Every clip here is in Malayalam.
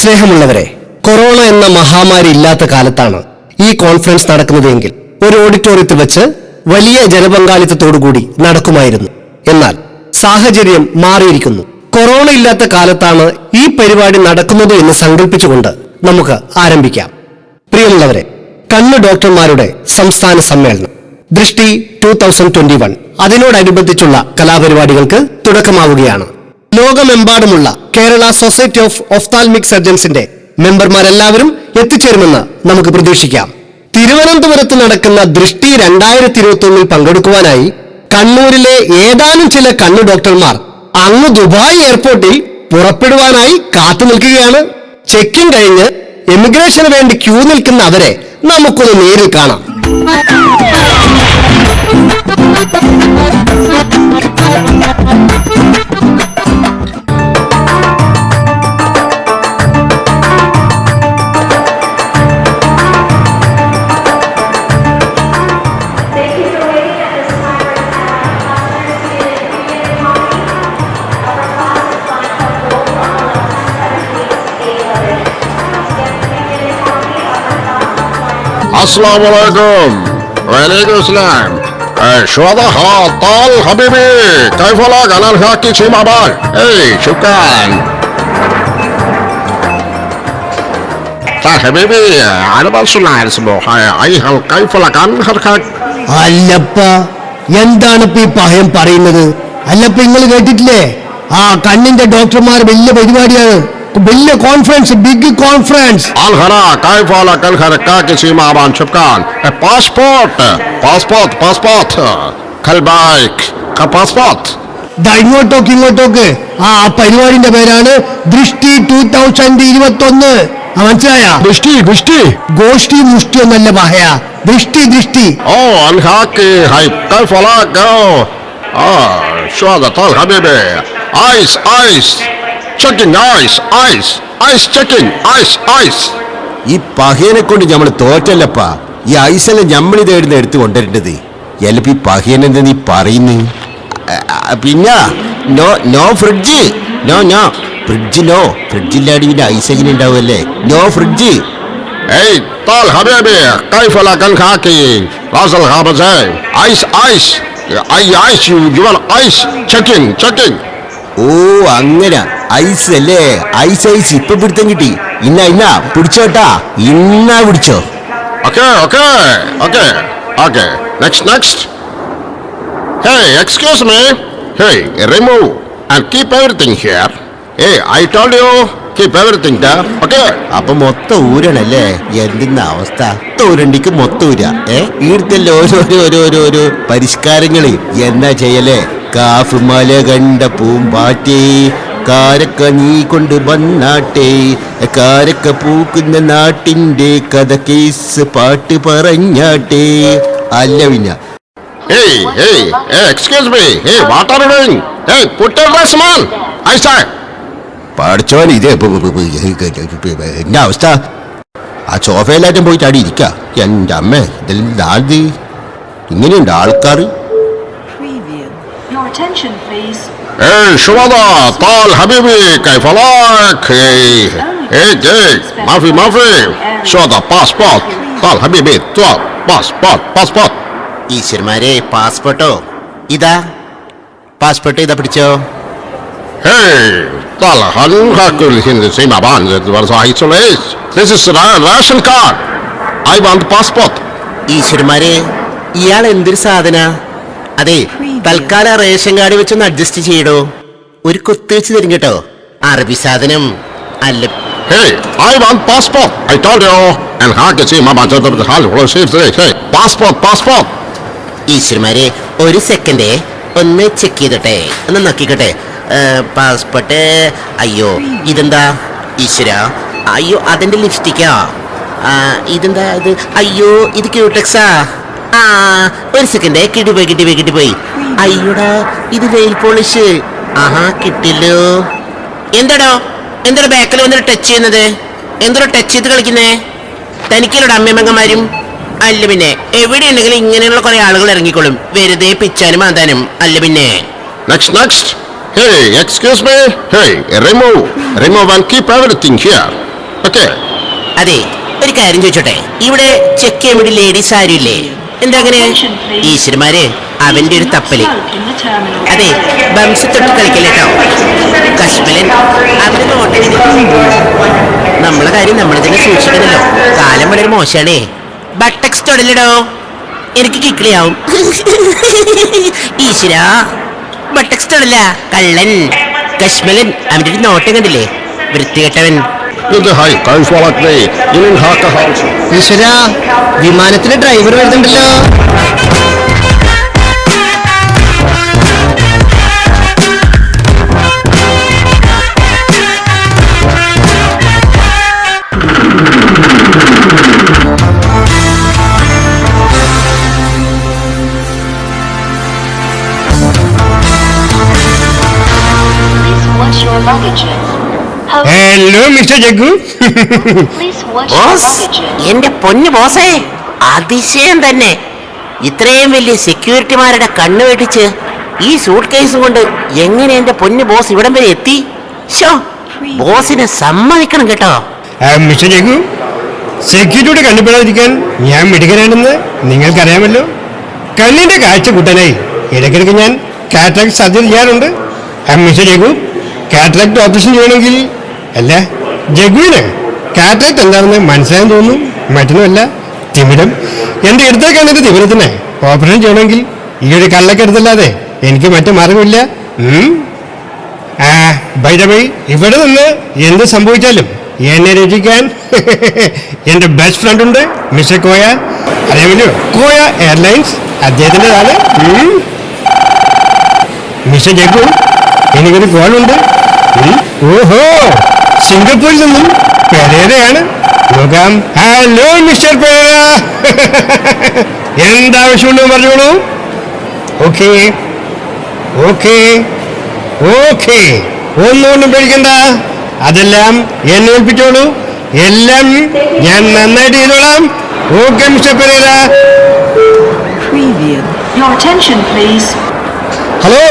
സ്നേഹമുള്ളവരെ, കൊറോണ എന്ന മഹാമാരി ഇല്ലാത്ത കാലത്താണ് ഈ കോൺഫറൻസ് നടക്കുന്നതെങ്കിൽ ഒരു ഓഡിറ്റോറിയത്തിൽ വെച്ച് വലിയ ജനപങ്കാളിത്തത്തോടുകൂടി നടക്കുമായിരുന്നു. എന്നാൽ സാഹചര്യം മാറിയിരിക്കുന്നു. കൊറോണ ഇല്ലാത്ത കാലത്താണ് ഈ പരിപാടി നടക്കുന്നത് എന്ന് സങ്കല്പിച്ചുകൊണ്ട് നമുക്ക് ആരംഭിക്കാം. പ്രിയമുള്ളവരെ, കണ്ണ് ഡോക്ടർമാരുടെ സംസ്ഥാന സമ്മേളനം ദൃഷ്ടി 2021 അതിനോടനുബന്ധിച്ചുള്ള കലാപരിപാടികൾക്ക് തുടക്കമാവുകയാണ്. ലോകമെമ്പാടുമുള്ള കേരള സൊസൈറ്റി ഓഫ് ഒഫ്താൽമിക് സർജൻസിന്റെ മെമ്പർമാരെല്ലാവരും എത്തിച്ചേരുമെന്ന് നമുക്ക് പ്രതീക്ഷിക്കാം. തിരുവനന്തപുരത്ത് നടക്കുന്ന ദൃഷ്ടി 2021 പങ്കെടുക്കുവാനായി കണ്ണൂരിലെ ഏതാനും ചില കണ്ണു ഡോക്ടർമാർ അങ്ങ് ദുബായ് എയർപോർട്ടിൽ പുറപ്പെടുവാനായി കാത്തു നിൽക്കുകയാണ്. ചെക്കിംഗ് കഴിഞ്ഞ് എമിഗ്രേഷന് വേണ്ടി ക്യൂ നിൽക്കുന്ന അവരെ നമുക്കൊന്ന് നേരിൽ കാണാം. अस्सलामुअलैकुम। वालेकुम अस्सलाम। शुहदा ताल हबीबी कैफला गलल हाकी सीमाबाद। शुक्रान ताल हबीबी على بالسنا اسمه اي هل कैफला كان हरकत അല്ലപ്പ, എന്താണ് ഈ പഹയം പറയുന്നത്? അല്ലപ്പ, നിങ്ങൾ കേട്ടിട്ടില്ലേ? ആ കണ്ണിന്റെ ഡോക്ടർമാർ വലിയ പരിപാടിയാണ്, വലിയ കോൺഫറൻസ്, ബിഗ് കോൺഫറൻസ്. الغرا कैफला कल हरकत सीमाबाद शुक्रान पासपोर्ट कलबाइक का पासपोर्ट ഇങ്ങോട്ടോക്ക്. ആ പരിപാടിന്റെ പേരാണ് ദൃഷ്ടി 2021. മനസ്സിലായ? ഗോഷ്ടി മുഷ്ടി ഒന്നല്ല പഹയ, ദൃഷ്ടി. ഓ അൽഹാക്കി ഹൈ कैफला गो شو هذا طال حبيبي ايس checking ice checking ice. ഈ പഹയനെ കൊണ്ട് നമ്മൾ തോറ്റല്ലപ്പാ. ഈ ഐസെല്ലാം നമ്മളിത് എടുത്ത് കൊണ്ടുവരേണ്ടത്. എല്ലപ്പ ഈ പഹയൻ എന്താ നീ പറയുന്നു? പിന്നെ നോ ഫ്രിഡ്ജ്, നോ ഫ്രിഡ്ജില്ലാടി പിന്നെ ഐസ് എങ്ങനെ ഉണ്ടാവുമല്ലേ? No fridge. Hey طال حبيبي كيف لك الخاكي راس الخابزة ice you want ice checking. ഓ അങ്ങനെ ഐസ് അല്ലേ? ഐസ് ഇപ്പൊ പിടുത്തം കിട്ടി. ഇന്ന പിടിച്ചോട്ടാ, പിടിച്ചോ. Okay. Next. Hey, excuse me. Hey, remove and keep everything here. Hey, I told you keep everything there. Okay. അപ്പൊ മൊത്തം ഊരണല്ലേ? എന്തിന്ന അവസ്ഥ? ഊരണ്ടിക്ക് മൊത്തം ഊര. ഈടുത്തല്ലേ ഓരോ പരിഷ്കാരങ്ങള്. എന്നാ ചെയ്യലേ? കാഫ് മല കണ്ട പൂമ്പാറ്റേ, കാരക്ക നീ കൊണ്ട് വന്നാട്ടെ, കാരക്ക പൂക്കുന്ന നാട്ടിന്റെ കഥ കേസ് പാട്ട് പറഞ്ഞാട്ടെ. അല്ല പിന്നെ Hey, excuse me. Hey, what are you doing? Hey, put your dress on. I say. പഠിച്ചോൻ ഇത് എന്നാ അവസ്ഥ? ആ സോഫയിലായിട്ടും പോയിട്ട് അടി ഇരിക്ക. എൻ്റെ അമ്മ, ഇതെല്ലാം ഇങ്ങനെയുണ്ട് ആൾക്കാർ. Hey, شوضة طال حبيبي كيف لك؟ Hey, ما في شوضة باسبورت طال حبيبي باسبورت. ഈശ്വരന്മാരെ, പാസ്പോർട്ടോ? ഇതാ പിടിച്ചോ. Hey, طال هنخاكل هند سيما بان ورزاهي سوليس. This is ration card. I want passport. ഈശ്വരന്മാരെ, ഇയാൾ എന്തൊരു സാധന? അതെ, തൽക്കാലം റേഷൻ കാർഡ് വെച്ചൊന്ന് അഡ്ജസ്റ്റ് ചെയ്യടോ. ഒരു കൊത്ത് വെച്ച് തരും കേട്ടോ. അറബി സാധനം അല്ല. Hey, I want passport. I told you. And hake sima ban passport. ഈശ്വരന്മാരെ, ഒരു സെക്കൻഡേ, ഒന്ന് ചെക്ക് ചെയ്തട്ടെ, ഒന്ന് നോക്കിക്കട്ടെ. പാസ്പോർട്ട്. അയ്യോ, ഇതെന്താ ഈശ്വര? അയ്യോ, അതെന്റെ ലിപ്സ്റ്റിക്കാ. ഇതെന്താ ഇത്? അയ്യോ, ഇത് ക്യൂടെക്സാ. ഒരു സെക്കൻഡേ, കിട്ടിപ്പോയി. അയ്യോടാ, ഇത് നെയിൽ പോളിഷ്. ആഹാ, കിട്ടില്ലോ. എന്താടോ ബാക്കിൽ വന്നിട്ട് ടച്ച് ചെയ്യുന്നത്? ടച്ച് ചെയ്ത് കളിക്കുന്നേ? തനിക്കല്ലോട് അമ്മയമ്മമാരും. അല്ല പിന്നെ, എവിടെയുണ്ടെങ്കിലും ഇങ്ങനെയുള്ള കുറെ ആളുകൾ ഇറങ്ങിക്കോളും, വെറുതെ പിച്ചാനും മാന്താനും. അല്ല പിന്നെ. Next. Hey, excuse me. Hey, remove and keep everything here. Okay. അതെ, ഒരു കാര്യം ചോദിച്ചോട്ടെ, ഇവിടെ ചെക്ക് ചെയ്യാൻ വേണ്ടി ലേഡീസ് ആരും ഇല്ലേ? എന്താ അങ്ങനെ? ഈശ്വരന്മാര്, അവന്റെ ഒരു തപ്പല്. അതെ, ബംസ് തൊട്ട് കളിക്കല്ലേട്ടോ. കശ്മലൻ അവന് നമ്മളെ കാര്യം നമ്മൾ തന്നെ സൂക്ഷിക്കണല്ലോ. കാലം വളരെ മോശമാണേ. ബട്ടക്സ് തൊടലടോ, എനിക്ക് കിക്കിളിയാവും. ഈശ്വര, ബട്ടക്സ് തൊടല കള്ളൻ. കശ്മലൻ അവന്റെ ഒരു നോട്ടം കണ്ടില്ലേ? വൃത്തികെട്ടവൻ. ഇത് ഹൈ കഴിച്ചോളട്ടെ. ഇനി ഹാക്ക ഹൗസ്. ഈശ്വര, വിമാനത്തിലെ ഡ്രൈവർ വരുന്നുണ്ടല്ലോ. Watch your luggage in. Hello mister Jaggu. Please watch your boss, luggage in. എന്റെ പൊന്നു ബോസേ, അതിശയം തന്നെ. ഇത്രയും വലിയ സെക്യൂരിറ്റിമാരുടെ കണ്ണു വെട്ടിച്ച് ഈ സൂട്ട് കേസും കൊണ്ട് എങ്ങനെ എന്റെ പൊന്നു ബോസ് ഇവിടം വരെ എത്തി? ഷോ, ബോസിനെ സമ്മതിക്കണം കേട്ടോ. മിസ്റ്റർ ജഗ്ഗു, സെക്യൂരിറ്റിയുടെ കണ്ടുപിടാതിരിക്കാൻ ഞാൻ മിടുക്കനാണെന്ന് നിങ്ങൾക്കറിയാമല്ലോ. കണ്ണിന്റെ കാഴ്ച കൂട്ടാനായി ഇടയ്ക്കിടയ്ക്ക് ഞാൻ കാറ്ററാക്ട് സർജറി ചെയ്യാറുണ്ട്. മിസ്റ്റർ ജഗ്ഗു, കാറ്ററാക്ട് ഓപ്പറേഷൻ ചെയ്യണമെങ്കിൽ അല്ല, ജഗ്ഗുവിന് കാറ്ററാക്ട് എന്താണെന്ന് മനസ്സിലായെന്ന് തോന്നുന്നു. മറ്റൊന്നുമല്ല, തിമിരം. എൻ്റെ ഇടത്തെ കണ്ണിന്റെ തിമിരത്തിന് ഓപ്പറേഷൻ ചെയ്യണമെങ്കിൽ ഈ ഒരു കള്ളൊക്കെ എടുത്തല്ലാതെ എനിക്ക് മറ്റു മാർഗമില്ല. ബൈ ദ വേ, ഇവിടെ നിന്ന് എന്ത് സംഭവിച്ചാലും എന്നെ രക്ഷിക്കാൻ എൻ്റെ ബെസ്റ്റ് ഫ്രണ്ട് ഉണ്ട്, മിസ്റ്റർ കോയ. അറിയാമല്ലോ, കോയ എയർലൈൻസ് അദ്ദേഹത്തിൻ്റെതാണ്. മിസ്റ്റർ ജഗ്ഗു, എനിക്കൊരു കോളുണ്ട്. ഓഹോ, സിംഗപ്പൂരിൽ നിന്നും പെരേരയാണ്. നോക്കാം. ഹലോ മിസ്റ്റർ പെരേര, എന്താവശ്യമുണ്ടോ പറഞ്ഞോളൂ. ഓക്കെ ഓക്കെ ഓക്കെ, ഒന്നുകൊണ്ടും പേടിക്കണ്ട. അതെല്ലാം എന്നെ ഏൽപ്പിച്ചോളൂ. എല്ലാം ഞാൻ നന്നായിട്ട് ചെയ്തോളാം. Okay mister Perera. Your attention, please. Hello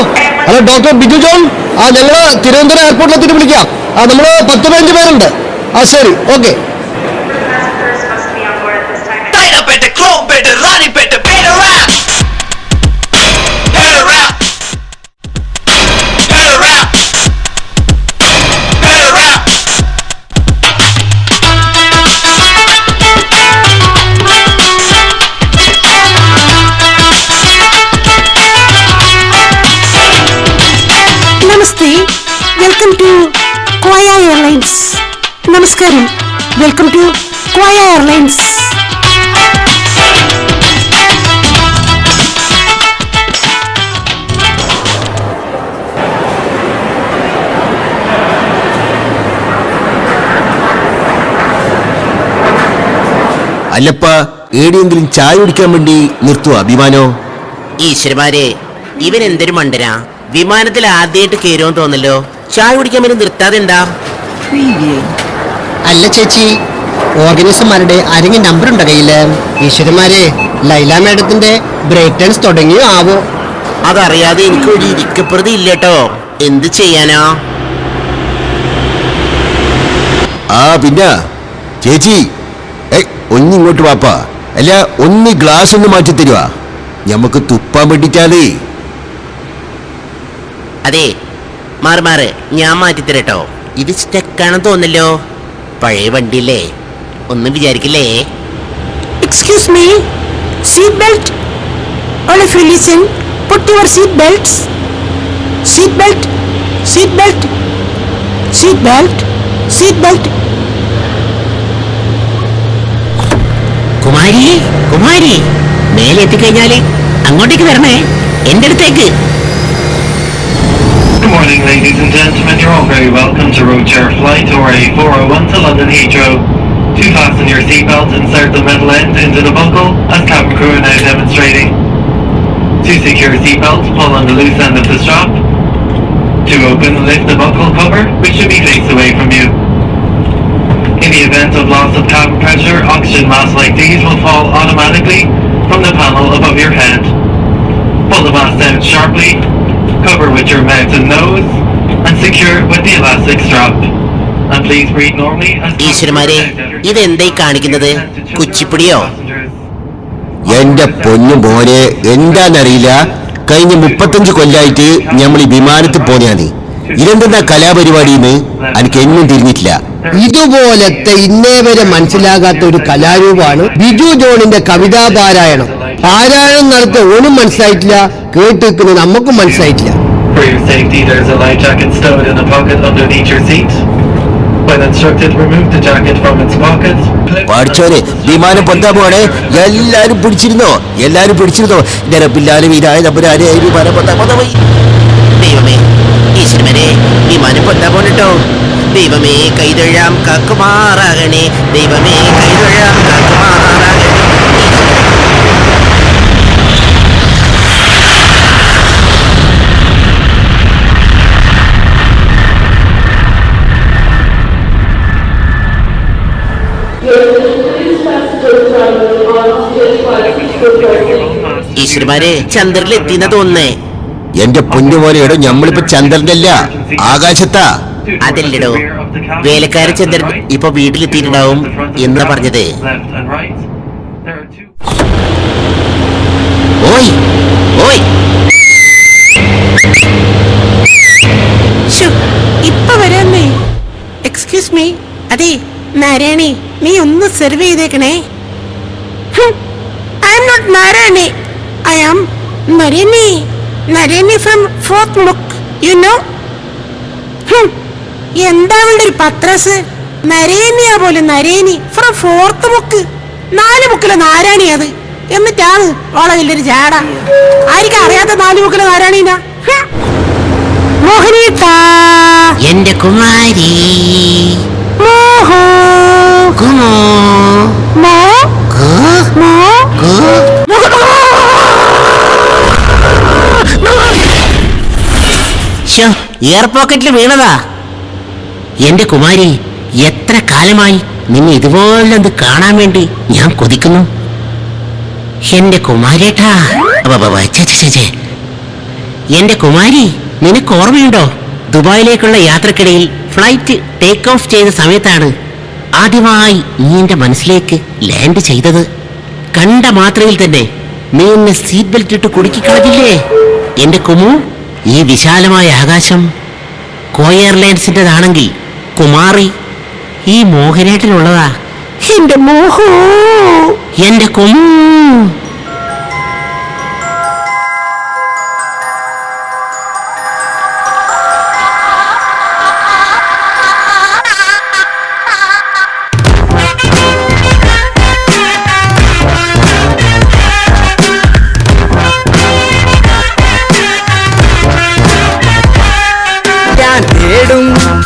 hello, doctor Biju John. ഞങ്ങൾ തിരുവനന്തപുരം എയർപോർട്ടിലെത്തിയിട്ട് വിളിക്കാം. നമ്മൾ 10-15 പേരുണ്ട്. ശരി, ഓക്കെ. നമസ്തേ, വെൽക്കം ടു കോയ എയർലൈൻസ്. നമസ്കാരം, വെൽക്കം ടു കോയ എയർലൈൻസ്. അല്ലപ്പ, ഏടിയെങ്കിലും ചായ കുടിക്കാൻ വേണ്ടി നിർത്തുക അഭിമാനോ? ഈശ്വരന്മാരെ, ഇവൻ എന്തൊരു മണ്ടനാ. വിമാനത്തിൽ ആദ്യമായിട്ട് കയറുമെന്ന് തോന്നല്ലോ. ചായ കുടിക്കാൻ വേണ്ടി നിർത്താതെ എന്താ? അല്ല ചേച്ചി, ഓർഗനൈസർമാരുടെ ആരെങ്കിലും നമ്പർ ഉണ്ടോ കയ്യില്? ഈശ്വരന്മാരെ, ലൈല മാഡത്തിന്റെ ബ്രേക്ക് ഡാൻസ് തുടങ്ങിയോ ആവോ? അതറിയാതെ എനിക്ക് ഒരു ഇരിക്കപ്രതി ഇല്ലേട്ടോ. എന്ത് ചെയ്യാനാ? പിന്നെ ചേച്ചി, ഒന്നിങ്ങോട്ട് വാപ്പാ. അല്ല, ഒന്ന് ഗ്ലാസ് ഒന്ന് മാറ്റി തരുവാ, ഞമ്മക്ക് തുപ്പാൻ വേണ്ടിട്ടാലേ. അതെ, മാറ്, ഞാൻ മാറ്റിത്തരട്ടോ. ഇത് സ്റ്റക്കാണെന്ന് തോന്നല്ലോ. പഴയ വണ്ടിയില്ലേ, ഒന്നും വിചാരിക്കില്ലേ? Excuse me, seat belt. All of you listen. Put your seat belts. Seat belt. Seat belt. Seat belt. Seat belt. Kumari, മേലെ എത്തിക്കഴിഞ്ഞാല് അങ്ങോട്ടേക്ക് വരണേ, എന്റെ അടുത്തേക്ക്. Good morning, ladies and gentlemen. You're all very welcome to Roadshare Flight ORA401 to London Heathrow. Do fasten your seatbelt, insert the metal end into the buckle, as cabin crew are now demonstrating. To secure seatbelt, pull on the loose end of the strap. To open, lift the buckle cover, which should be faced away from you. In the event of loss of cabin pressure, oxygen masks like these will fall automatically from the panel above your head. Pull the mask down sharply, cover with your mouth and nose, and secure with the elastic strap. And please breathe normally as ഈശ്വരന്മാരെ, ഇതെന്തായി കാണിക്കുന്നത്? കുച്ചിപ്പിടിയോ? എന്റെ പൊന്നു മോനെ, എന്താന്നറിയില്ല, കഴിഞ്ഞ 35 കൊല്ലായിട്ട് നമ്മൾ ഈ വിമാനത്തിൽ പോന്നെയാണ്. ഇതെന്താ കലാപരിപാടിന്ന് എനിക്ക് എന്നും തിരിഞ്ഞിട്ടില്ല. ഇതുപോലത്തെ ഇന്നേ വരെ മനസ്സിലാകാത്ത ഒരു കലാരൂപമാണ് ബിജു ജോണിന്റെ കവിതാ പാരായണം. പാരായണം നടത്ത ഓനും മനസ്സിലായിട്ടില്ല, കേട്ട് നിൽക്കുന്നത് നമുക്കും മനസ്സിലായിട്ടില്ല. For your safety, there's a life jacket stowed in a pocket underneath your seat. When instructed, remove the jacket from its pocket. പഠിച്ചോനെ, വിമാനം പൊന്താ പോണേ. എല്ലാരും പിടിച്ചിരുന്നോ? ദൈവമേ, ഈശ്വരനെ, വിമാനം പൊന്താ പോണട്ടോ. ദൈവമേ, കൈതൊഴാം കാക്കുമാറാകണേ. ദൈവമേ, കൈതൊഴാം കാക്കുമാറാകണേ. ഈശ്വരന്മാരെ, ചന്ദ്രനിലെത്തിയെന്ന് തോന്നുന്നേ. എന്റെ പൊന്നുപോലെയോ, ഞമ്മളിപ്പോ ചന്ദ്രനല്ല, ആകാശത്താ. അതല്ലടോ, വേലക്കാരൻ ചന്ദ്രൻ ഇപ്പൊ വീട്ടിലെത്തിയിട്ടുണ്ടാവും എന്നാ പറഞ്ഞത്. ഓയ് ഓയ്, ഇപ്പൊ വരാന്നേ. എക്സ്ക്യൂസ് മീ, അതെ നാരായണി, നീ ഒന്ന് സെർവ് ചെയ്തേക്കണേ. I am not Narayani, I am Nareni from fourth മുക്ക്, യു നോ. എന്താ അവളുടെ ഒരു പത്രസ്? നരേനിയാ പോലെ, നരേനി ഫ്രം ഫോർത്ത് മുക്ക്. 4 മുക്കിലെ നാരായണി അത്. എന്നിട്ടാണ് ഓളെ വലിയൊരു ജാട. ആയിരിക്കും അറിയാത്ത 4 മുക്കിലെ നാരായണീന. മോഹിനിട്ടാ, എന്റെ കുമാരി. മോഹോ കുമോ മോ മോ എയർ പോക്കറ്റിൽ വീണതാ. എന്റെ കുമാരി, എത്ര കാലമായി നിന്നെ ഇതുപോലെ കാണാൻ വേണ്ടി ഞാൻ കൊതിക്കുന്നു. എന്റെ കുമാരേട്ടാ, എന്റെ കുമാരി, നിനക്ക് ഓർമ്മയുണ്ടോ? ദുബായിലേക്കുള്ള യാത്രക്കിടയിൽ ഫ്ലൈറ്റ് ടേക്ക് ഓഫ് ചെയ്ത സമയത്താണ് ആദ്യമായി നീ എന്റെ മനസ്സിലേക്ക് ലാൻഡ് ചെയ്തത്. കണ്ട മാത്രയിൽ തന്നെ നീ എന്നെ സീറ്റ് ബെൽറ്റ് ഇട്ട് കുടുക്കിക്കളഞ്ഞില്ലേ എന്റെ കുമു. ഈ വിശാലമായ ആകാശം കോ എയർലൈൻസിൻ്റെതാണെങ്കിൽ കുമാറി ഈ മോഹനേട്ടനുള്ളതാ. എന്റെ മോഹോ, എന്റെ കുമു.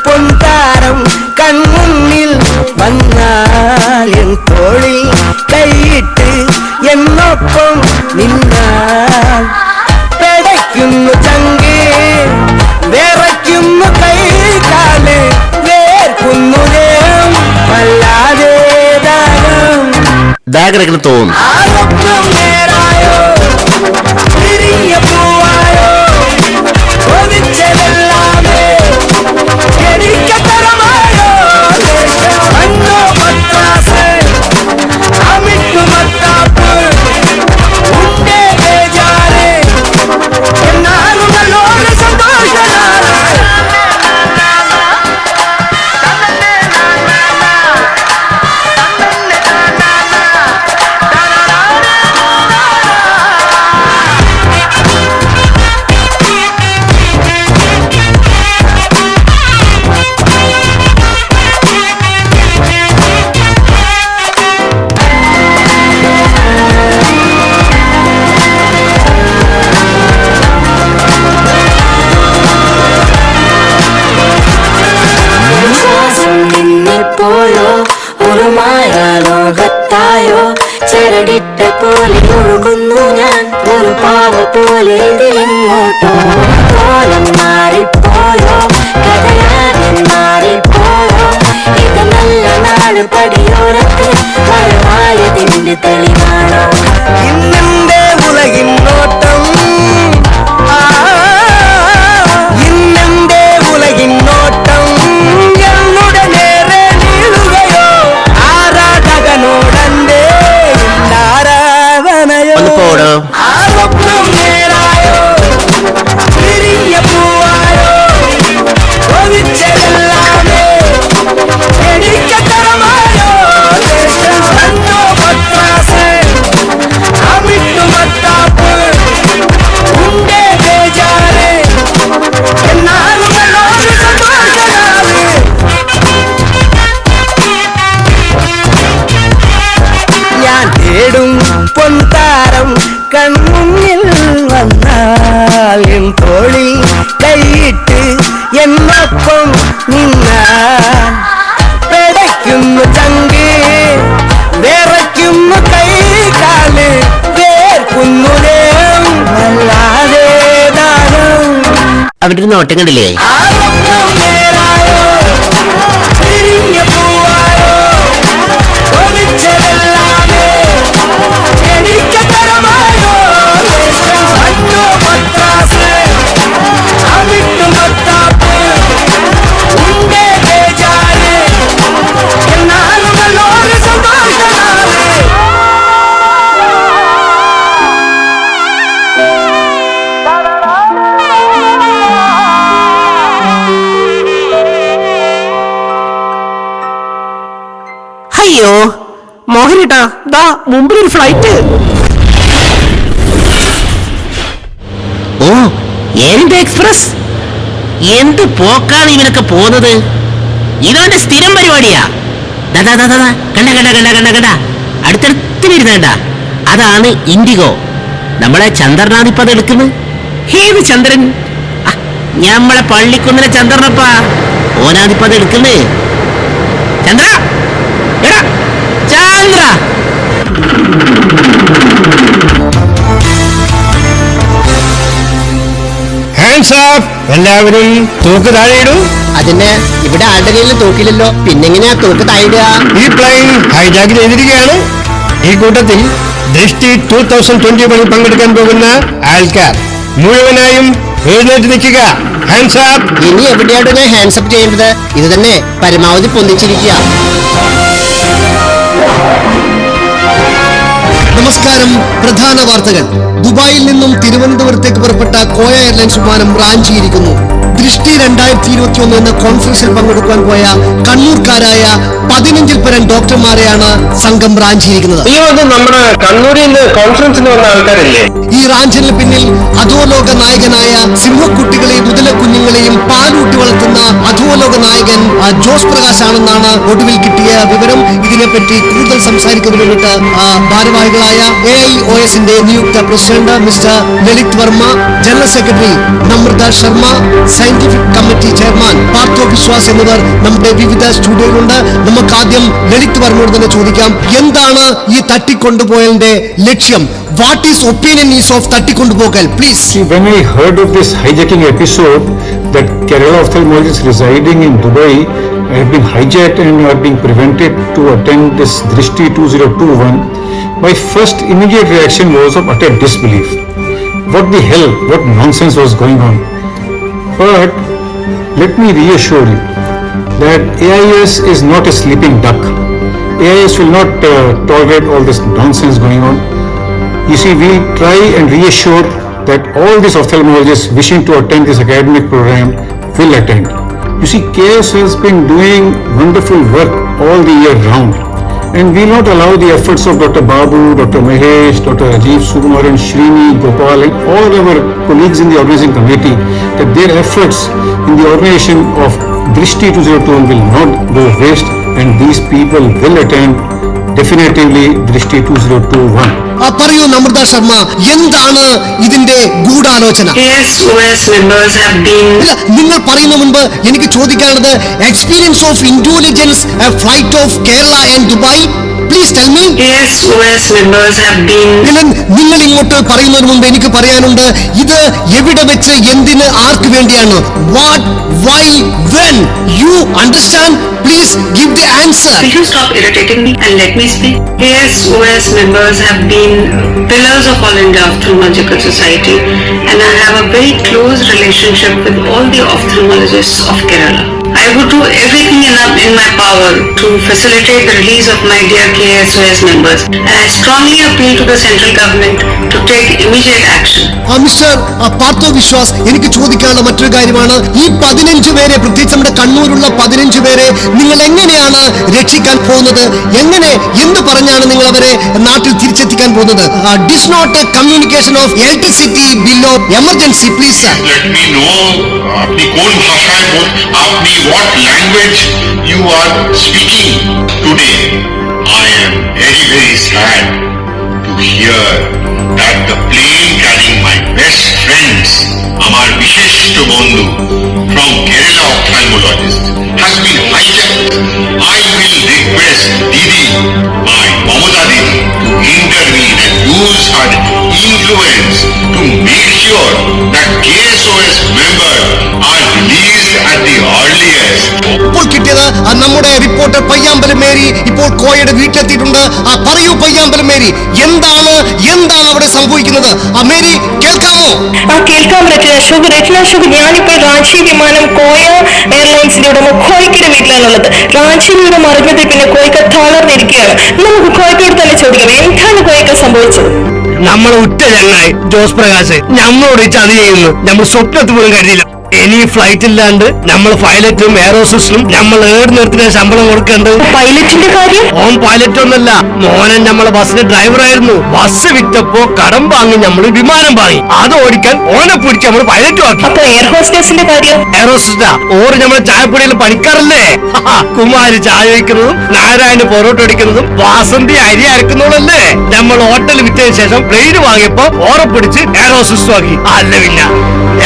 പൊൻതാരം കൺമുന്നിൽ വന്നാൽ എൻ തോളിൽ കൈയിട്ട് എന്നൊപ്പം നിന്നാൽ പെടയ്ക്കുന്നു ചങ്ക്, വിറയ്ക്കുന്നു കൈ കാല്, വേർക്കുന്നു ദേഹം വല്ലാതെ ദാനം. ബാഗിടക്കണം തോന്നുന്നു. ആരൊപ്പം നേരായോ, തിരിഞ്ഞ പൂവായോ, ഒതിച്ചതെല്ലാമേ എനിക്കത്തരമായോ. അന്നോ പത്രാസ് അമിട്ടു മത്താപ്പ് ഉണ്ടേ ബേജാറ്, എന്നാലും നല്ലോണം സന്തോഷമാണ്. പോയോ ഒരു മായാലോകത്തായോ, ചരടിട്ട പോലെ ഒഴുകുന്നു ഞാൻ, ഒരു പാവ പോലെ ഇതിലെങ്ങോട്ടോ. കോലം മാറിപ്പോയോ, കഥയാകെ മാറിപ്പോയോ, ഇത് നല്ല നാട് പടിയോരത്ത് മഴമായതിന്റെ തെളിവാണോ. ഇന്നെന്റെ ഉലകിൻ നോട്ടം, ഇന്നെന്റെ ഉലകിൻ നോട്ടം, എന്നുടനെ തോളിൽ കൈയിട്ട് എന്നൊപ്പം നിന്നാൽ പെടയ്ക്കുന്നു ചങ്ക്, വിറയ്ക്കുന്നു കൈ കാല്, വേർക്കുന്നു ദേഹം വല്ലാതെ ദാനം. അവിടെ ഒരു നോട്ടം കണ്ടില്ലേ? ആരൊപ്പം നേരായോ തിരിഞ്ഞ പൂവായോ ഒളിച്ചതെല്ലാമേ എനിക്ക് തരമായോ. അന്നോ പത്രാസ് അവിട്ടും പത്താപ്പ് ഉണ്ടേ ബേജാറ് എന്നാലും നല്ലൊരു സന്തോഷമാണ്. അയ്യോ മോഹനേട്ടാ, ദാ മുമ്പിലൊരു ഫ്ലൈറ്റ്. ഓ, എന്ത് എക്സ്പ്രസ്! എന്ത് പോക്കാണ് ഇവനൊക്കെ പോകുന്നത്! ഇവന്റെ സ്ഥിരം പരിപാടിയാ. ദാ, കണ്ട അടുത്തടുത്ത് വരുന്നേണ്ട, അതാണ് ഇൻഡിഗോ. നമ്മളെ ചന്ദ്രനാഥിപ്പത് എടുക്കുന്നത്. ഏത് ചന്ദ്രൻ? ഞമ്മളെ പള്ളിക്കുന്നിലെ ചന്ദ്രനപ്പാ. ഓനാദിപ്പത് എടുക്കുന്നേ. ചന്ദ്ര, എടാ ചന്ദ്ര. ഹാൻഡ്സ് അപ്പ് എല്ലാവരും. തൂക്ക് താഴെയിടൂ. അതിന് ഇവിടെ ആരുടെ കയ്യിലും തോക്കില്ലല്ലോ, പിന്നെങ്ങനെയാ തോക്ക് താഴിടുക? ഈ പ്ലെയിൻ ഹൈജാക്ക് ചെയ്തിരിക്കുകയാണ്. ഈ കൂട്ടത്തിൽ ദൃഷ്ടി 2021 പങ്കെടുക്കാൻ പോകുന്ന ആൾക്കാർ മുഴുവനായും എഴുന്നേറ്റ് നിൽക്കുക. Hands up. ഇനി എവിടെയാണ് ഞാൻ ഹാൻഡ്സ് അപ്പ് ചെയ്യേണ്ടത്? ഇത് തന്നെ പരമാവധി പൊന്തിച്ചിരിക്കുക. നമസ്കാരം. പ്രധാന വാർത്തകൾ. ദുബായിൽ നിന്നും തിരുവനന്തപുരത്തേക്ക് പുറപ്പെട്ട കോയ എയർലൈൻസ് വിമാനം റാഞ്ചിയിരിക്കുന്നു. ദൃഷ്ടി 2021 എന്ന കോൺഫറൻസിൽ പങ്കെടുക്കാൻ പോയ കണ്ണൂർക്കാരായ 15 പരം ഡോക്ടർമാരെയാണ് സംഘം റാഞ്ചിയിരിക്കുന്നത്. നമ്മുടെ കണ്ണൂരിൽ നിന്ന് കോൺഫറൻസിന് വന്ന ആൾക്കാരല്ലേ? ഈ റാഞ്ചിന് പിന്നിൽ അധോലോക നായകനായ സിംഹക്കുട്ടികളെയും കുഞ്ഞുങ്ങളെയും പാലൂട്ടി വളർത്തുന്ന അധോലോക നായകൻ ജോസ് പ്രകാശ് ആണെന്നാണ് ഒടുവിൽ കിട്ടിയ വിവരം. ഇതിനെപ്പറ്റി കൂടുതൽ സംസാരിക്കുന്നതിന് ഭാരവാഹികളായ AIOS നിയുക്ത president mister Lalit Varma, general secretary Namrata Sharma, scientific committee chairman Partho Biswas എന്നിവർ നമ്മുടെ വിവിധ സ്റ്റുഡിയോയിലുണ്ട്. നമുക്ക് ആദ്യം ലളിത് വർമ്മയോട് തന്നെ ചോദിക്കാം, എന്താണ് ഈ തട്ടിക്കൊണ്ടുപോയതിന്റെ ലക്ഷ്യം? What is opinion is of തട്ടിക്കൊണ്ടുപോകൽ? Please. See, when I heard of this hijacking episode that Kerala ophthalmologists residing in Dubai have been hijacked and are being prevented to attend this Drishti 2021, my first immediate reaction was of utter disbelief. What the hell, what nonsense was going on? But let me reassure you that AIS is not a sleeping duck. AIS will not tolerate all this nonsense going on. You see, we try and reassure that all these ophthalmologists wishing to attend this academic program will attend. You see, KS has been doing wonderful work all the year round, and we will not allow the efforts of Dr. Babu, Dr. Mahesh, Dr. Rajiv Sukumaran, Srini, Gopal and all our colleagues in the organizing committee, that their efforts in the organization of Drishti 2021 will not go waste, and these people will attend definitively Drishti 2021. പറയൂ നമ്രത ശർമ്മ, എന്താണ് ഇതിന്റെ ഗൂഢാലോചന? നിങ്ങൾ പറയുന്ന മുൻപ് എനിക്ക് ചോദിക്കാനുള്ളത്, experience of intelligence flight of Kerala and Dubai, please tell me. നിങ്ങൾ ഇങ്ങോട്ട് പറയുന്നതിന് മുമ്പ് എനിക്ക് പറയാനുണ്ട്, ഇത് എവിടെ വെച്ച്, എന്തിന്, ആർക്ക് വേണ്ടിയാണ്? What, why, when? You understand? Please give the answer. Will you stop irritating me and let me speak? ASOS members have been pillars of All India Ophthalmological Society, and I have a very close relationship with all the ophthalmologists of Kerala. I would do everything in my power to facilitate the release of my dear KSOS members, and I strongly appeal to the central government to take immediate action. Mister Partho Biswas, എനിക്ക് ചോദിക്കാനുള്ള മറ്റൊരു കാര്യമാണ്, ഈ 15 പേരെ, പ്രത്യേകിച്ച് നമ്മുടെ കണ്ണൂരുള്ള 15 പേരെ നിങ്ങൾ എങ്ങനെയാണ് രക്ഷിക്കാൻ പോകുന്നത്? എങ്ങനെ, എന്ത് പറഞ്ഞാണ് നിങ്ങൾ അവരെ നാട്ടിൽ തിരിച്ചെത്തിക്കാൻ പോകുന്നത്? This not a communication of electricity bill of emergency, please sir. Let me know अपनी कौन भाषा है, अपनी what language you are speaking today. I am very sad to to hear that the plane carrying my best friends, Amar Visheshto Bondu, from Kerala ophthalmologist, has been hijacked. I will request Didi, my Mamata Didi, to intervene and use her influence to make sure that KSOS members are released at the earliest. ഇപ്പോൾ കിട്ടിയത് നമ്മുടെ റിപ്പോർട്ടർ പയ്യാമ്പലം മേരി ഇപ്പോൾ കോയയുടെ വീട്ടിലെത്തിയിട്ടുണ്ട്. പറയൂ പയ്യാമ്പലം മേരി, എന്താണ് അവിടെ സംഭവിക്കുന്നത്? മേരി കേൾക്കാമോ? കേൾക്കാൻ രചന ഞാനിപ്പോൾ റാഞ്ചി വിമാനം കോയ എയർലൈൻസിന്റെ ഉടമ കോയ്ക്കയുടെ വീട്ടിലാണുള്ളത്. റാഞ്ചി വിവരം അറിഞ്ഞതിൽ പിന്നെ കോയ്ക്ക തളർന്നിരിക്കുകയാണ്. നമുക്ക് കോയ്ക്കയോട് തന്നെ ചോദിക്കാം, എന്താണ് കോയ്ക്ക സംഭവിച്ചത്? നമ്മൾ ഉറ്റ ചങ്ങായി ജോസ് പ്രകാശ് നമ്മളോട് ചതി ചെയ്യുന്നു. നമ്മൾ സ്വപ്നത്തിൽ പോലും കരുതിയില്ല. ഇനി ഫ്ലൈറ്റ് ഇല്ലാണ്ട് നമ്മൾ പൈലറ്റും എയറോസിസ്റ്റും നമ്മൾ ഏട് നിർത്തിന് ശമ്പളം കൊടുക്കേണ്ടത്. പൈലറ്റിന്റെ കാര്യം? ഓൻ പൈലറ്റ് ഒന്നല്ല, മോനൻ നമ്മളെ ബസ്സിന്റെ ഡ്രൈവറായിരുന്നു. ബസ് വിറ്റപ്പോ കടം വാങ്ങി നമ്മൾ വിമാനം വാങ്ങി. അത് ഓടിക്കാൻ ഓനെ പിടിച്ച് നമ്മൾ പൈലറ്റും ആക്കി. അപ്പൊ എയർ ഹോസ്റ്റേഴ്സിന്റെ കാര്യം? എയറോസിസ്റ്റാ ഓര് നമ്മളെ ചായപ്പൊടിയിൽ പണിക്കാറല്ലേ. കുമാരി ചായ വയ്ക്കുന്നതും നാരായണ പൊറോട്ട അടിക്കുന്നതും വാസന്തി അരി അരക്കുന്നതല്ലേ. നമ്മൾ ഹോട്ടൽ വിറ്റതിന് ശേഷം പ്ലെയിൻ വാങ്ങിയപ്പോ ഓറെ പിടിച്ച് എയറോസിസ്റ്റും ആക്കി. അല്ല പിന്നെ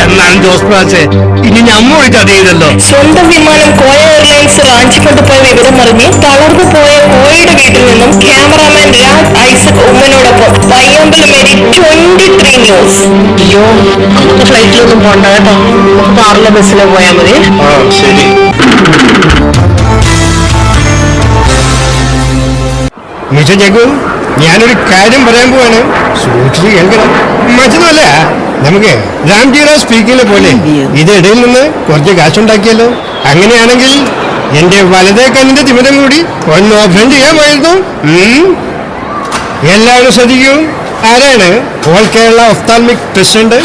എന്നാലും ജോസ് പ്രാച്ചേ ഇനി നമ്മോട് ചതിയില്ലല്ലോ. സ്വന്തം വിമാനം കോയ എയർലൈൻസ് റാഞ്ചി കൊണ്ടുപോയ വിവരം അറിഞ്ഞ് തളർന്നു പോയ കോയയുടെ വീട്ടിൽ നിന്നും ക്യാമറാമാൻ രാജ് ഐസക് ഉമ്മനോടൊപ്പം പയ്യാമ്പലം മേരി 23 ന്യൂസ്. അയ്യോ, നമുക്ക് ഫ്ലൈറ്റിലൊന്നും പോണ്ട കേട്ടോ, കാറിലെ ബസ്സിലെ പോയാൽ മതി. ശരി. മിസ്റ്റർ ജഗു, ഞാനൊരു കാര്യം പറയാൻ പോവാണ്, സൂക്ഷിച്ച് കേൾക്കണം. മറ്റൊന്നുമല്ല, നമുക്ക് രാംജീറാവ് സ്പീക്കിങ്ങിനെ പോലെ ഇതിടയിൽ നിന്ന് കുറച്ച് കാശുണ്ടാക്കിയല്ലോ. അങ്ങനെയാണെങ്കിൽ എന്റെ വലതേ കണ്ണിന്റെ തിമിരം കൂടി ഒന്ന് ഓപ്പൺ ചെയ്യാമായിരുന്നു. എല്ലാവരും ശ്രദ്ധിക്കൂ. ആരാണ് ഓൾ കേരള ഒഫ്താൽമിക് പ്രസിഡന്റ്?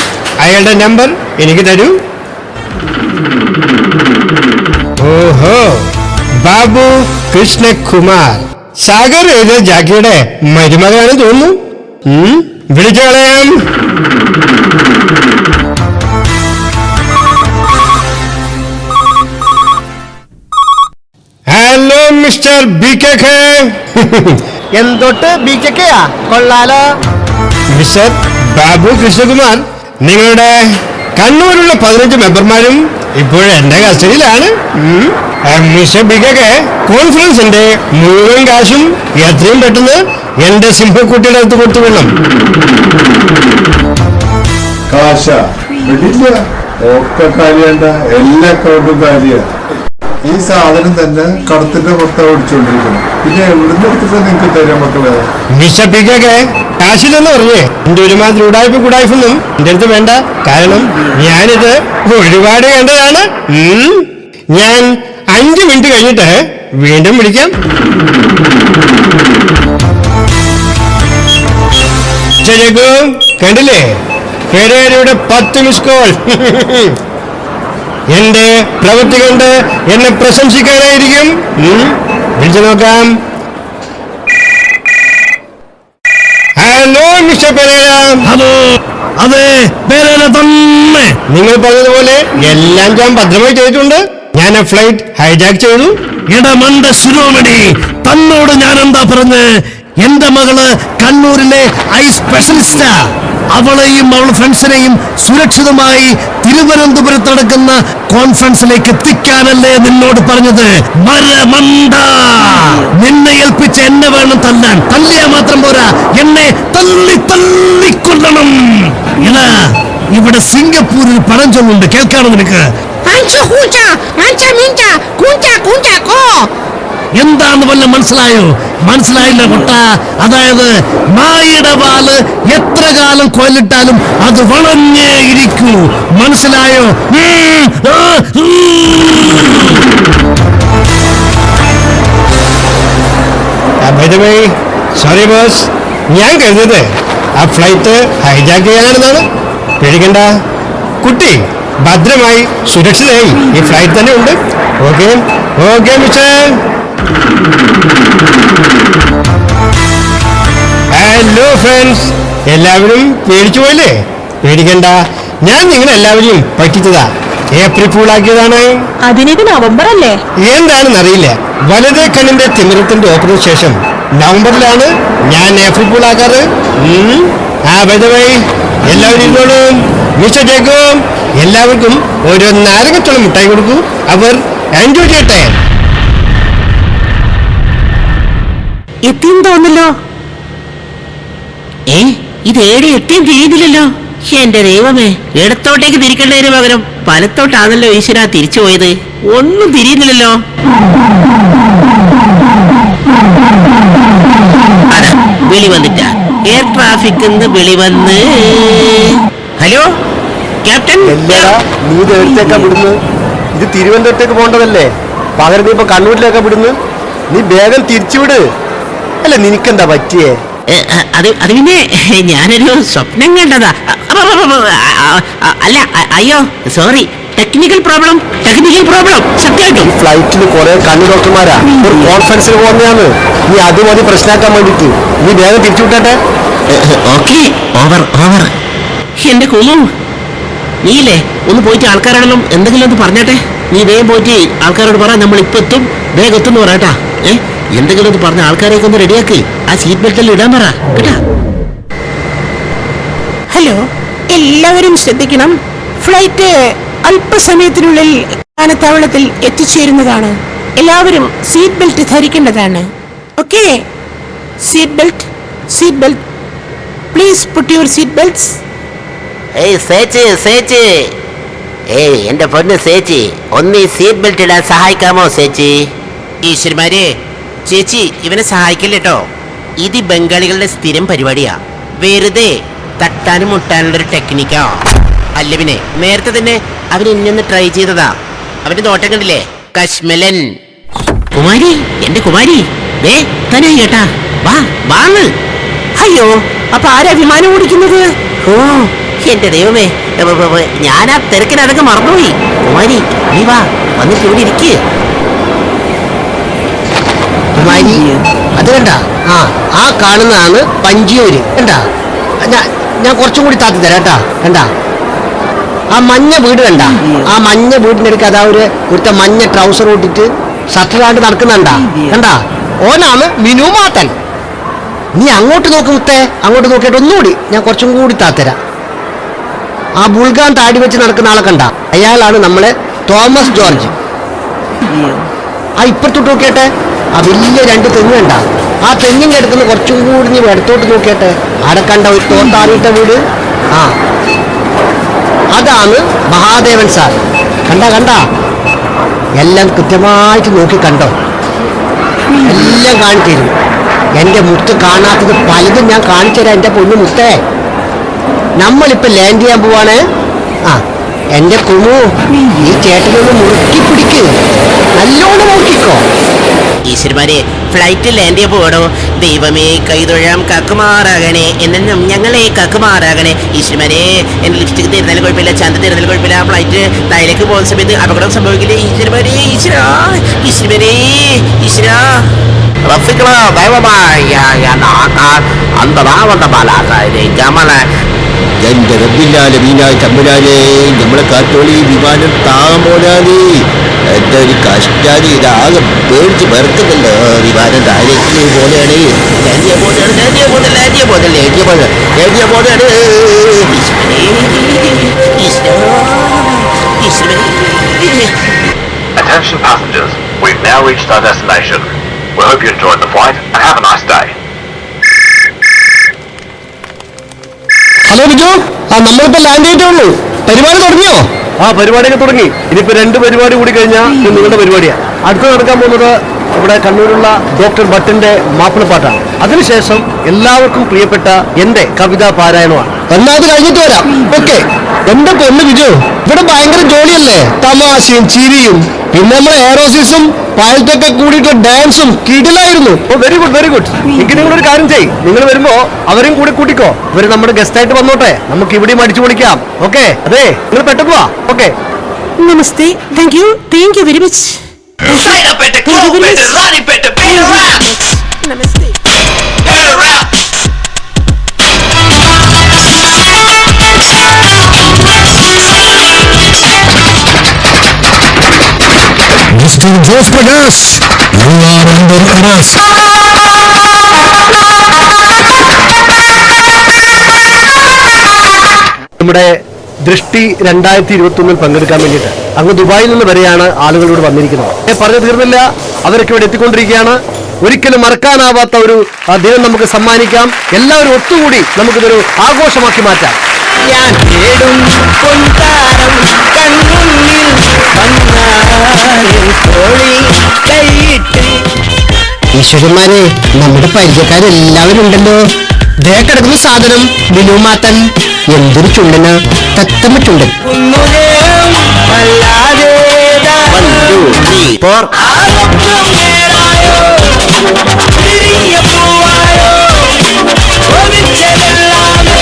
അയാളുടെ നമ്പർ എനിക്ക് തരൂ. ഓഹോ, ബാബു കൃഷ്ണകുമാർ. സാഗർ എഴുതിയ ജാക്കിയുടെ മരുമകനാണ് തോന്നുന്നു. വിളിച്ചു കളയാം. Hello mister B K K. എന്തൊട്ട് ബി കെയാ? കൊള്ളാലോ. മിസ്റ്റർ ബാബു കൃഷ്ണകുമാർ, നിങ്ങളുടെ കണ്ണൂരിലുള്ള 15 മെമ്പർമാരും ഇപ്പോഴും എന്റെ കസ്റ്റഡിയിലാണ്. മിസ്റ്റർ ബി കെ കെ, കോൺഫറൻസിന്റെ മുഴുവൻ കാശും എത്രയും പെട്ടെന്ന് എന്റെ സിംഹക്കുട്ടിയുടെ അടുത്ത് കൊടുത്തു കൊള്ളും. കാശ വിടില്ല, ഒക്കെ കാര്യണ്ട, എല്ലാ അക്കൗണ്ടും കാര്യ. ഈ സാധനം തന്നെ കടത്തിന്റെ പുറത്ത് ഓടിച്ചോണ്ടിരിക്കണം. പിന്നെ എവിടുന്ന് എടുത്തിട്ട് നിങ്ങൾക്ക് തരാൻ മക്കളെ? മിസ്റ്റർ പി കെ കെ, കാശില്ലെന്ന് പറഞ്ഞേ എന്റെ ഒരുമാതിരി ഉടായ്പൊന്നും എന്റെ അടുത്ത് വേണ്ട. കാരണം ഞാനിത് ഒരുപാട് കണ്ടതാണ്. ഞാൻ 5 മിനിറ്റ് കഴിഞ്ഞിട്ട് വീണ്ടും വിളിക്കാം. ജഗു കണ്ടില്ലേ, പെരേരയുടെ 10 മിസ് കോൾ. എന്റെ പ്രവൃത്തി കൊണ്ട് എന്നെ പ്രശംസിക്കാനായിരിക്കും. വിളിച്ചു നോക്കാം. Hello mister Pereira. ഹലോ, അതെ പെരേര തന്നെ. നിങ്ങൾ പറഞ്ഞതുപോലെ എല്ലാം ഞാൻ ഭദ്രമായി ചെയ്തിട്ടുണ്ട്. ഞാൻ ആ ഫ്ലൈറ്റ് ഹൈജാക്ക് ചെയ്തു. ഇടമണ്ട ശിരോമണി, തന്നോട് ഞാൻ എന്താ പറഞ്ഞ്? എന്റെ മകള് കണ്ണൂരിലെ ഐ സ്പെഷ്യലിസ്റ്റാ. അവളെയും അവളുടെ ഫ്രണ്ട്സിനെയും സുരക്ഷിതമായി തിരുവനന്തപുരത്ത് നടക്കുന്ന കോൺഫറൻസിലേക്ക് എത്തിക്കാനല്ലേ നിന്നോട് പറഞ്ഞത്? മരമണ്ട, നിന്നെ ഏൽപ്പിച്ച എന്നെ വേണം തല്ലാൻ. തല്ലിയാ മാത്രം പോരാ, എന്നെ തല്ലിക്കൊല്ലണം. ഇതാ ഇവിടെ സിംഗപ്പൂരിൽ പഴം ചൊല്ലുണ്ട്, കേൾക്കാണോ നിനക്ക്? എന്താന്ന് വല്ല മനസ്സിലായോ? മനസ്സിലായില്ല പൊട്ട. അതായത് നായയുടെ വാല് എത്ര കാലം കൊല്ലിട്ടാലും അത് വളഞ്ഞേ ഇരിക്കൂ. മനസ്സിലായോ? സോറി ബോസ്, ഞാൻ കരുതത് ആ ഫ്ലൈറ്റ് ഹൈജാക്ക് ചെയ്യാനാണെന്നാണ്. പേടിക്കണ്ട, കുട്ടി ഭദ്രമായി സുരക്ഷിതയായി ഈ ഫ്ലൈറ്റ് തന്നെ ഉണ്ട്. Okay okay mister. Hello friends, എല്ലാവരും പേടിച്ചു പോയില്ലേ? പേടിക്കണ്ട, ഞാൻ നിങ്ങളെല്ലാവരെയും പറ്റിച്ചതാ. ഏപ്രിൽ ഫൂളാക്കിയതാണ്. അതിനിത് നവംബർ അല്ലേ? എന്താണെന്നറിയില്ല, വലതേ കണ്ണിന്റെ തിമിരത്തിന്റെ ഓപ്പറേഷന് ശേഷം നവംബറിലാണ് ഞാൻ ഏപ്രിൽ ഫുൾ ആക്കാറ്. വഴി എല്ലാവരും ഇരുന്നോളും. മിസ്റ്റർ ജേക്കബ് എല്ലാവർക്കും ഒരു നാരങ്ങത്തോളം മിഠായി കൊടുക്കൂ. അവർ എൻജോയ് ചെയ്യട്ടെ. എത്തിയെന്ന് തോന്നല്ലോ. ഇത് ഏടെ എത്തിയും തിരിയുന്നില്ലല്ലോ. എന്റെ ദൈവമേ, ഇടത്തോട്ടേക്ക് തിരിക്കേണ്ടതിന് പകരം വലത്തോട്ടാണല്ലോ ഈശ്വര തിരിച്ചു പോയത്. ഒന്നും തിരിയുന്നില്ലല്ലോ. അതാ വിളി വന്നിട്ട എയർ ട്രാഫിക് വിളി വന്ന്. Hello captain. നീ ഇത് എടുത്തേക്കാ വിടുന്നു? ഇത് തിരുവനന്തപുരത്തേക്ക് പോകേണ്ടതല്ലേ? പകരം നീ ഇപ്പൊ കണ്ണൂരിലേക്കാ വിടുന്നു. നീ വേഗം തിരിച്ചുവിട്. അല്ല നിനക്കെന്താ പറ്റിയേ? അത് പിന്നെ ഞാനൊരു സ്വപ്നം കണ്ടതാ. അല്ല അയ്യോ സോറി, ടെക്നിക്കൽ പ്രോബ്ലം സത്യമായിട്ടും. ഫ്ലൈറ്റിൽ കുറെ കണ്ണു ഡോക്ടർമാരാ ഒരു കോൺഫറൻസിൽ പോകുന്നതാണ്. നീ അത് മതി പ്രശ്നമാക്കാൻ വേണ്ടിട്ട്. നീ വേഗം തിരിച്ചുവിട്ടെ. Okay, over. എന്റെ കുമു, നീയില്ലേ ഒന്ന് പോയിട്ട് ആൾക്കാരോടെല്ലാം എന്തെങ്കിലും ഒന്ന് പറഞ്ഞാട്ടെ. നീ വേഗം പോയിട്ട് ആൾക്കാരോട് പറ നമ്മൾ ഇപ്പൊ എത്തും, വേഗം എത്തും എന്ന് പറയാട്ടാ. എന്തെങ്കിലും ഒന്ന് പറഞ്ഞ ആൾക്കാരെയൊക്കെ ഒന്ന് റെഡിയാക്ക്. ആ സീറ്റ് ബെൽറ്റെല്ലാം ഇടാൻ പറ കേട്ടാ. ഹലോ, എല്ലാവരും ശ്രദ്ധിക്കണം. ഫ്ലൈറ്റ് അല്പസമയത്തിനുള്ളിൽ വിമാനത്താവളത്തിൽ എത്തിച്ചേരുന്നതാണ്. എല്ലാവരും സീറ്റ് ബെൽറ്റ് ധരിക്കേണ്ടതാണ്. Okay, seat belt please put your seat belts. സേച്ചി എന്റെ പൊന്ന് സേച്ചി, ഒന്ന് ഈ സീറ്റ് ബെൽറ്റ് ഇടാൻ സഹായിക്കാമോ സേച്ചി? ഈശ്വരന്മാരെ, ചേച്ചി ഇവനെ സഹായിക്കില്ലേട്ടോ. ഇത് ബംഗാളികളുടെ സ്ഥിരം പരിപാടിയാ. വെറുതെ തട്ടാനും മുട്ടാനുള്ളൊരു ടെക്നിക്കാ. അല്ല പിന്നെ നേരത്തെ തന്നെ അവൻ ഇന്നൊന്ന് ട്രൈ ചെയ്തതാ. അവന്റെ നോട്ടം കണ്ടില്ലേ, കശ്മലൻ. കുമാരി, എന്റെ കുമാരി ദേ തനായി കേട്ടാ. വാങ്ങ്. അയ്യോ, അപ്പൊ ആരാ വിമാനം ഓടിക്കുന്നത്? ഓ എന്റെ ദൈവമേ, ഞാൻ ആ തിരക്കിനതൊക്കെ മറന്നുപോയി. കുമാരി നീ വന്നിട്ട് ഇവിടെ ഇരിക്കുക. കുമാരി, അത് കണ്ട ആ കാണുന്നതാണ് പഞ്ചിയൂര്. കണ്ടാ, ഞാൻ കുറച്ചും കൂടി താത്തി തരാം കേട്ടാ. കണ്ടാ ആ മഞ്ഞ വീട് കണ്ട? ആ മഞ്ഞ വീടിന്റെ അടുക്ക് അതാ ഒരുത്ത മഞ്ഞ ട്രൗസർ ഇട്ടിട്ട് ഷട്ടറാണ്ട് നടക്കുന്നുണ്ടാ. കണ്ടാ, ഓനാണ് മിനു മാത്തൻ. നീ അങ്ങോട്ട് നോക്ക് മുത്തേ, അങ്ങോട്ട് നോക്കിയിട്ട് ഒന്നുകൂടി ഞാൻ കുറച്ചും കൂടി താത്തരാം. ആ ബുൾഗാൻ താടി വെച്ച് നടക്കുന്ന ആളെ കണ്ട? അയാളാണ് നമ്മളെ തോമസ് ജോർജ്. ആ ഇപ്പുറത്തോട്ട് നോക്കിയട്ടെ, ആ വലിയ 2 തെങ്ങ് കണ്ട? ആ തെങ്ങിന്റെ അടുത്തുനിന്ന് കുറച്ചും കൂടി നീ ഇടത്തോട്ട് നോക്കിയട്ടെ, അവിടെ കണ്ട ഒരു തോത്താറിയിട്ട വീട്. അതാണ് മഹാദേവൻ സാർ. കണ്ട എല്ലാം കൃത്യമായിട്ട് നോക്കി കണ്ടോ? എല്ലാം കാണിച്ചു തരും. എന്റെ മുത്ത് കാണാത്തത് പലതും ഞാൻ കാണിച്ചു തരാം എന്റെ പൊന്നു മുത്തേ. നമ്മളിപ്പോ ലാൻഡ് ചെയ്യാൻ പോവാണ്. എന്റെ കുമു, ഈ ചേട്ടനൊന്ന് മുറുക്കി പിടിക്ക്, നല്ലോണം നോക്കിക്കോ. ഈശ്വരന്മാരെ, ഫ്ലൈറ്റ് ലാൻഡ് ചെയ്യാൻ പോകണോ? ദൈവമേ കൈതൊഴാം, കാക്കുമാറാകണേ, എന്നും ഞങ്ങളെ കാക്കുമാറാകണേ. ഈശ്വരന്മാരെ, എന്റെ ലിപ്സ്റ്റിക് തരുന്നതിൽ കുഴപ്പമില്ല, ചന്ത തരുന്നതിൽ കുഴപ്പമില്ല. ഫ്ലൈറ്റ് താഴേക്ക് പോകുന്ന സമയത്ത് അപകടം സംഭവിക്കില്ലേ? ഈശ്വരന്മാരെ, ഈശ്വരന്മാരെ, ഈശ്വര റഫിക്കള ദൈവമായ എന്റെ റബ്ബില്ലാലെ മീനായ തമ്പുരാനെ, നമ്മളെ കാത്തോളി വിമാനം താമോലാലേ. എന്തൊരു കഷ്ടാണ്, ഇതാകെ പേടിച്ച് മറക്കുന്നുണ്ടോ. വിമാനം താഴേക്ക് പോലെയാണ്. Attention passengers, we've now reached our destination. We hope you enjoyed the flight and have a nice day. Hello Biju, നമ്മളിപ്പോ ലാൻഡ് ചെയ്തിട്ടുള്ളൂ. പരിപാടി തുടങ്ങിയോ? പരിപാടിയൊക്കെ തുടങ്ങി. ഇനിയിപ്പോ 2 പരിപാടി കൂടി കഴിഞ്ഞാൽ നിങ്ങളുടെ പരിപാടിയാ. അടുത്ത് നടക്കാൻ പോകുന്നത് ഇവിടെ കണ്ണൂരുള്ള ഡോക്ടർ ഭട്ടിന്റെ മാപ്പിളപ്പാട്ടാണ്. അതിനുശേഷം എല്ലാവർക്കും പ്രിയപ്പെട്ട എന്റെ കവിതാ പാരായണമാണ്. എന്നാ അത് കഴിഞ്ഞിട്ട് വരാം. ഓക്കെ. എന്റെ പൊന്ന് ബിജു, ഇവിടെ ഭയങ്കര ജോലിയല്ലേ, തമാശയും ചിരിയും. പിന്നെ നമ്മളെ എയറോസിസും പൈലറ്റൊക്കെ കൂടിയിട്ട് ഡാൻസും കിടിലായിരുന്നു. Very good. എനിക്ക് നിങ്ങളൊരു കാര്യം ചെയ്യും, നിങ്ങൾ വരുമ്പോ അവരെയും കൂടി കൂട്ടിക്കോ. ഇവര് നമ്മുടെ ഗസ്റ്റ് ആയിട്ട് വന്നോട്ടെ, നമുക്ക് ഇവിടെയും അടിച്ചു പൊളിക്കാം. ഓക്കെ, അതെ നിങ്ങൾ പെട്ടെന്ന് പോവാ. Okay, namaste. Thank you very much. Namaste. Mr. Joseph Prakash, you are under arrest. നമ്മുടെ ദൃഷ്ടി 2021 പങ്കെടുക്കാൻ വേണ്ടിയിട്ട് അങ്ങ് ദുബായിൽ നിന്ന് വരെയാണ് ആളുകളോട് വന്നിരിക്കുന്നത്. പറഞ്ഞു തീർന്നില്ല, അവരൊക്കെ ഇവിടെ എത്തിക്കൊണ്ടിരിക്കുകയാണ്. ഒരിക്കലും മറക്കാനാവാത്ത ഒരു ദിനം നമുക്ക് സമ്മാനിക്കാം. എല്ലാവരും ഒത്തുകൂടി നമുക്കിതൊരു ആഘോഷമാക്കി മാറ്റാം. ഞാൻ തേടും പൊൻതാരം കൺമുന്നിൽ വന്നാലും കോഴി കൈയിട്ട്. ഈശ്വരന്മാരെ, നമ്മുടെ പരിചയക്കാരെല്ലാവരും ഉണ്ടല്ലോ. ദേ കിടക്കുന്ന സാധനം വിനുമാത്തൻ. എന്തൊരു ചുണ്ടന്, തത്തമ്മ ചുണ്ടൻ. കുന്നുലയം അല്ലാതെ തിരിഞ്ഞ പൂവായോ ഒന്നിച്ചതല്ലാതെ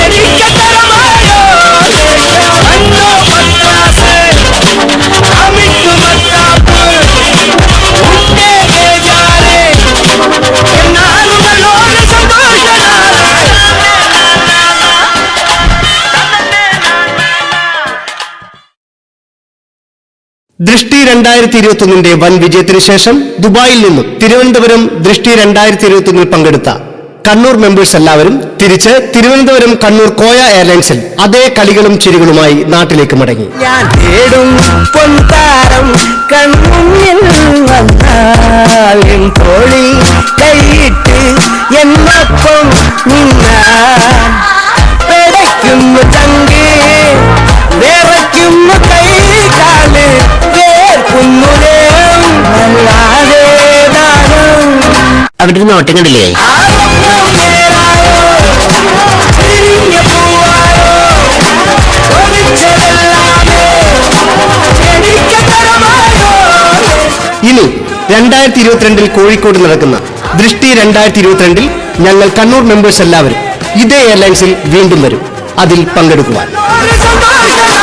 എനിക്കതരമായോ അന്നോ പത്രാസ് അമിട്ടു മത്താപ്പ് ഉണ്ടേ ബേജാരെ എന്നാലുകളോട് സന്തോഷനാ. ദൃഷ്ടി 2021 വൻ വിജയത്തിന് ശേഷം ദുബായിൽ നിന്നും തിരുവനന്തപുരം ദൃഷ്ടി 2021 പങ്കെടുത്ത കണ്ണൂർ മെമ്പേഴ്സ് എല്ലാവരും തിരിച്ച് തിരുവനന്തപുരം കണ്ണൂർ കോയ എയർലൈൻസിൽ അതേ കളികളും ചിരികളുമായി നാട്ടിലേക്ക് മടങ്ങി. ഞാൻ തേടും പൊൻതാരം കൺമുന്നിൽ വന്നാലും കോഴി കൈയിട്ട് എന്നൊപ്പം നിന്നാൽ പിടയ്ക്കുന്നു ചങ്ക് വിറയ്ക്കുന്നു കൈ കാല് വേർക്കുന്നുലയം അല്ലാതെ ദാനം. അവിടെ ഒരു നോട്ടം കണ്ടില്ലേ? തിരിഞ്ഞ പൂവായോ ഒന്നിച്ചതല്ലാതെ എനിക്കതരമായോ. ഇനി 2022 കോഴിക്കോട് നടക്കുന്ന ദൃഷ്ടി 2022 ഞങ്ങൾ കണ്ണൂർ മെമ്പേഴ്സ് എല്ലാവരും ഇതേ എയർലൈൻസിൽ വീണ്ടും വരും. അതിൽ പങ്കെടുക്കുവാൻ സന്തോഷനാ.